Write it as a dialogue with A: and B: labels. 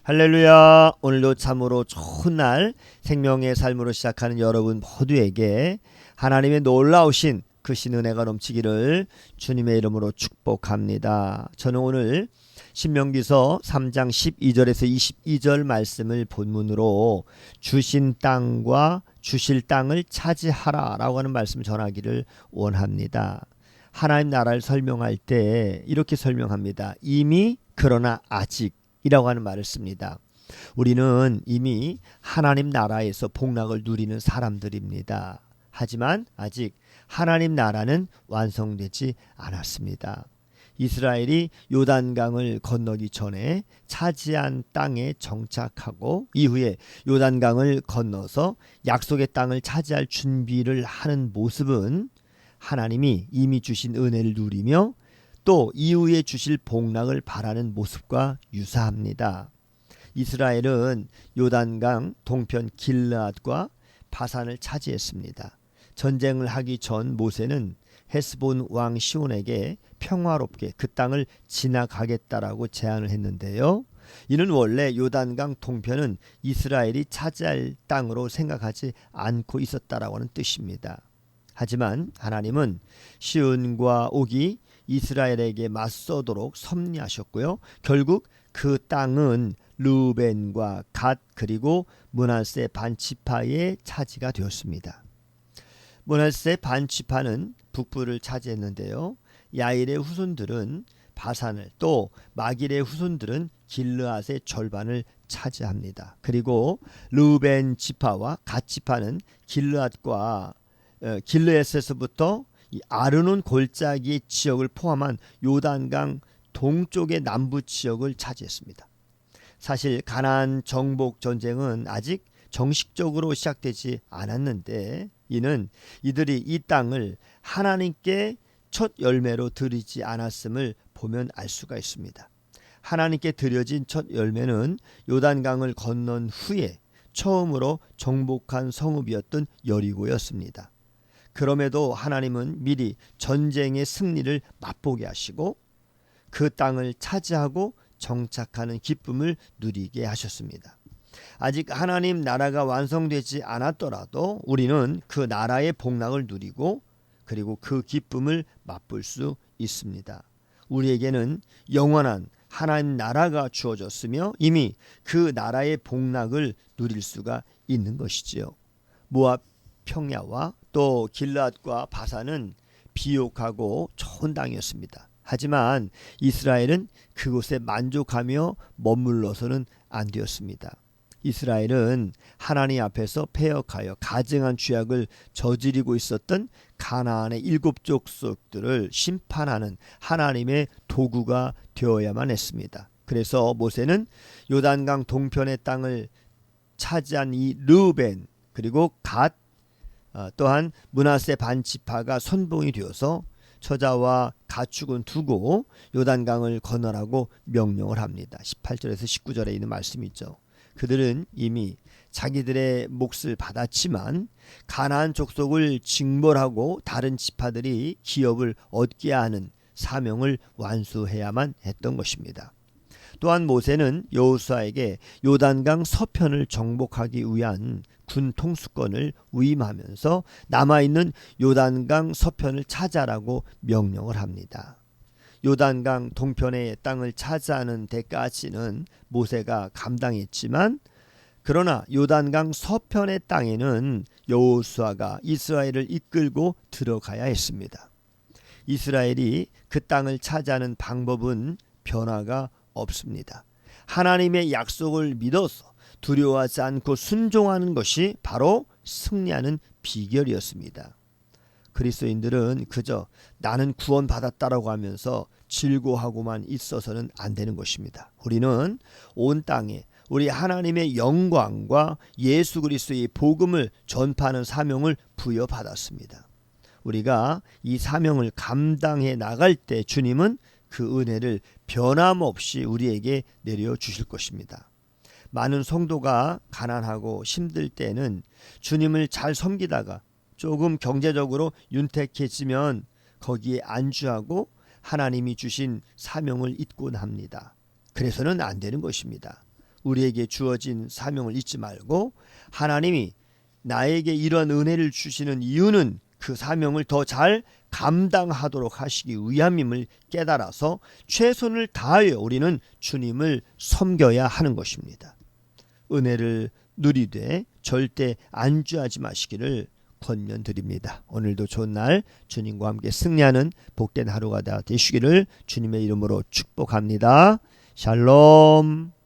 A: 할렐루야. 오늘도 참으로 좋은 날 생명의 삶으로 시작하는 여러분 모두에게 하나님의 놀라우신 그 신은혜가 넘치기를 주님의 이름으로 축복합니다. 저는 오늘 신명기서 3장 12절에서 22절 말씀을 본문으로 주신 땅과 주실 땅을 차지하라 라고 하는 말씀을 전하기를 원합니다. 하나님 나라를 설명할 때 이렇게 설명합니다. 이미 그러나 아직 이라고 하는 말을 씁니다. 우리는 이미 하나님 나라에서 복락을 누리는 사람들입니다. 하지만 아직 하나님 나라는 완성되지 않았습니다. 이스라엘이 요단강을 건너기 전에 차지한 땅에 정착하고 이후에 요단강을 건너서 약속의 땅을 차지할 준비를 하는 모습은 하나님이 이미 주신 은혜를 누리며 또 이후에 주실 복락을 바라는 모습과 유사합니다. 이스라엘은 요단강 동편 길르앗과 바산을 차지했습니다. 전쟁을 하기 전 모세는 헤스본 왕 시온에게 평화롭게 그 땅을 지나가겠다라고 제안을 했는데요. 이는 원래 요단강 동편은 이스라엘이 차지할 땅으로 생각하지 않고 있었다라고 하는 뜻입니다. 하지만 하나님은 시온과 옥이 이스라엘에게 맞서도록 섭리하셨고요. 결국 그 땅은 르우벤과 갓 그리고 므낫세 반지파의 차지가 되었습니다. 므낫세 반지파는 북부를 차지했는데요. 야일의 후손들은 바산을 또 마길의 후손들은 길르앗의 절반을 차지합니다. 그리고 르우벤 지파와 갓 지파는 길르앗과 길르앗에서부터 이 아르논 골짜기 지역을 포함한 요단강 동쪽의 남부 지역을 차지했습니다. 사실 가나안 정복 전쟁은 아직 정식적으로 시작되지 않았는데 이는 이들이 이 땅을 하나님께 첫 열매로 드리지 않았음을 보면 알 수가 있습니다. 하나님께 드려진 첫 열매는 요단강을 건넌 후에 처음으로 정복한 성읍이었던 여리고였습니다. 그럼에도 하나님은 미리 전쟁의 승리를 맛보게 하시고 그 땅을 차지하고 정착하는 기쁨을 누리게 하셨습니다. 아직 하나님 나라가 완성되지 않았더라도 우리는 그 나라의 복락을 누리고 그리고 그 기쁨을 맛볼 수 있습니다. 우리에게는 영원한 하나님 나라가 주어졌으며 이미 그 나라의 복락을 누릴 수가 있는 것이지요. 모압 평야와 또 길르앗과 바산은 비옥하고 좋은 땅이었습니다. 하지만 이스라엘은 그곳에 만족하며 머물러서는 안 되었습니다. 이스라엘은 하나님 앞에서 패역하여 가증한 죄악을 저지르고 있었던 가나안의 7 족속들을 심판하는 하나님의 도구가 되어야만 했습니다. 그래서 모세는 요단강 동편의 땅을 차지한 이 르우벤 그리고 갓 또한 므낫세 반지파가 선봉이 되어서 처자와 가축은 두고 요단강을 건너라고 명령을 합니다. 18절에서 19절에 있는 말씀이 있죠. 그들은 이미 자기들의 몫을 받았지만 가나안 족속을 징벌하고 다른 지파들이 기업을 얻게 하는 사명을 완수해야만 했던 것입니다. 또한 모세는 여호수아에게 요단강 서편을 정복하기 위한 군 통수권을 위임하면서 남아있는 요단강 서편을 차지하라고 명령을 합니다. 요단강 동편의 땅을 차지하는 데까지는 모세가 감당했지만 그러나 요단강 서편의 땅에는 여호수아가 이스라엘을 이끌고 들어가야 했습니다. 이스라엘이 그 땅을 차지하는 방법은 변화가 없습니다. 하나님의 약속을 믿어서 두려워하지 않고 순종하는 것이 바로 승리하는 비결이었습니다. 그리스도인들은 그저 나는 구원받았다라고 하면서 즐거워하고만 있어서는 안 되는 것입니다. 우리는 온 땅에 우리 하나님의 영광과 예수 그리스도의 복음을 전파하는 사명을 부여받았습니다. 우리가 이 사명을 감당해 나갈 때 주님은 그 은혜를 변함없이 우리에게 내려주실 것입니다. 많은 성도가 가난하고 힘들 때는 주님을 잘 섬기다가 조금 경제적으로 윤택해지면 거기에 안주하고 하나님이 주신 사명을 잊곤 합니다. 그래서는 안 되는 것입니다. 우리에게 주어진 사명을 잊지 말고 하나님이 나에게 이런 은혜를 주시는 이유는 그 사명을 더 잘 감당하도록 하시기 위함임을 깨달아서 최선을 다하여 우리는 주님을 섬겨야 하는 것입니다. 은혜를 누리되 절대 안주하지 마시기를 권면드립니다. 오늘도 좋은 날 주님과 함께 승리하는 복된 하루가 되시기를 주님의 이름으로 축복합니다. 샬롬.